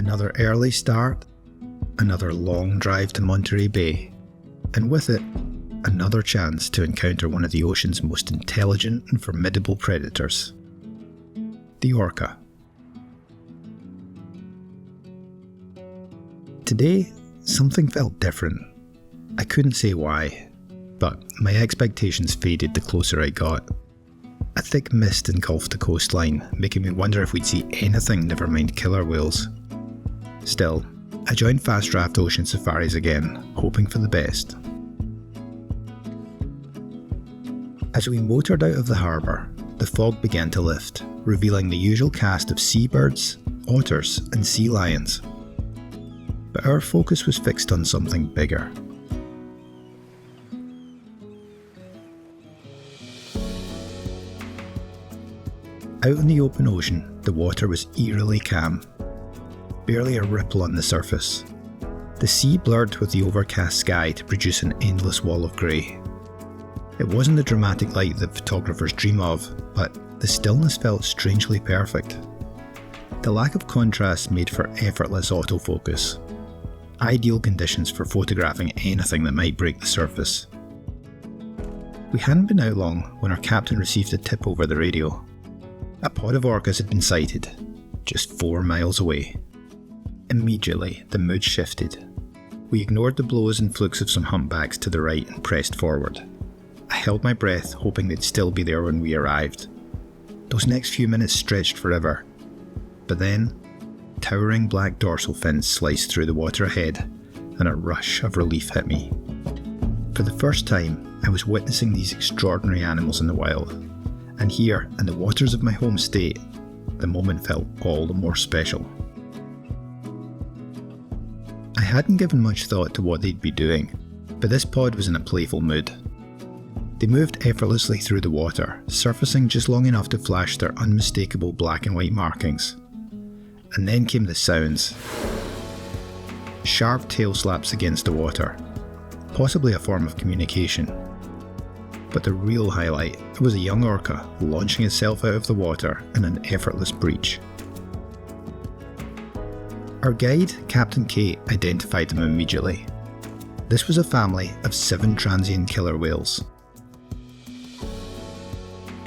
Another early start, another long drive to Monterey Bay, and with it, another chance to encounter one of the ocean's most intelligent and formidable predators, the orca. Today, something felt different. I couldn't say why, but my expectations faded the closer I got. A thick mist engulfed the coastline, making me wonder if we'd see anything, never mind killer whales. Still, I joined Fast Raft Ocean Safaris again, hoping for the best. As we motored out of the harbour, the fog began to lift, revealing the usual cast of seabirds, otters and sea lions. But our focus was fixed on something bigger. Out in the open ocean, the water was eerily calm. Barely a ripple on the surface. The sea blurred with the overcast sky to produce an endless wall of grey. It wasn't the dramatic light that photographers dream of, but the stillness felt strangely perfect. The lack of contrast made for effortless autofocus. Ideal conditions for photographing anything that might break the surface. We hadn't been out long when our captain received a tip over the radio. A pod of orcas had been sighted, just 4 miles away. Immediately, the mood shifted. We ignored the blows and flukes of some humpbacks to the right and pressed forward. I held my breath, hoping they'd still be there when we arrived. Those next few minutes stretched forever. But then, towering black dorsal fins sliced through the water ahead, and a rush of relief hit me. For the first time, I was witnessing these extraordinary animals in the wild. And here, in the waters of my home state, the moment felt all the more special. I hadn't given much thought to what they'd be doing, but this pod was in a playful mood. They moved effortlessly through the water, surfacing just long enough to flash their unmistakable black and white markings. And then came the sounds. Sharp tail slaps against the water, possibly a form of communication. But the real highlight was a young orca launching itself out of the water in an effortless breach. Our guide, Captain Kate, identified them immediately. This was a family of 7 transient killer whales.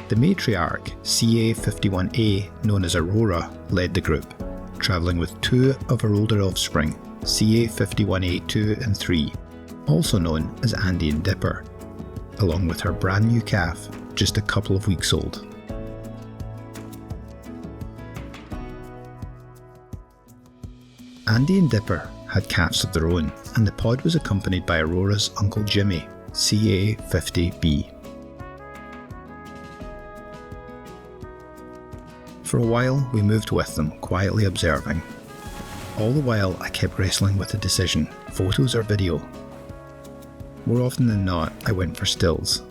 The matriarch, CA51A, known as Aurora, led the group, travelling with 2 of her older offspring, CA51A2 and 3, also known as Andy and Dipper, along with her brand new calf, just a couple of weeks old. Andy and Dipper had calves of their own, and the pod was accompanied by Aurora's Uncle Jimmy, CA50B. For a while, we moved with them, quietly observing. All the while, I kept wrestling with the decision, photos or video. More often than not, I went for stills,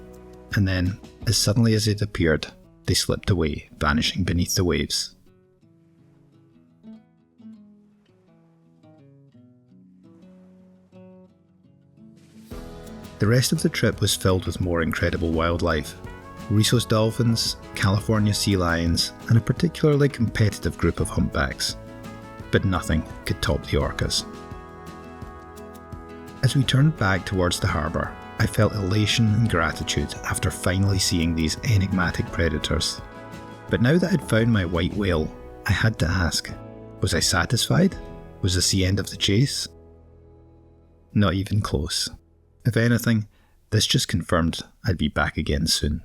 and then, as suddenly as it appeared, they slipped away, vanishing beneath the waves. The rest of the trip was filled with more incredible wildlife. Rhesus dolphins, California sea lions, and a particularly competitive group of humpbacks. But nothing could top the orcas. As we turned back towards the harbour, I felt elation and gratitude after finally seeing these enigmatic predators. But now that I'd found my white whale, I had to ask, was I satisfied? Was this the end of the chase? Not even close. If anything, this just confirmed I'd be back again soon.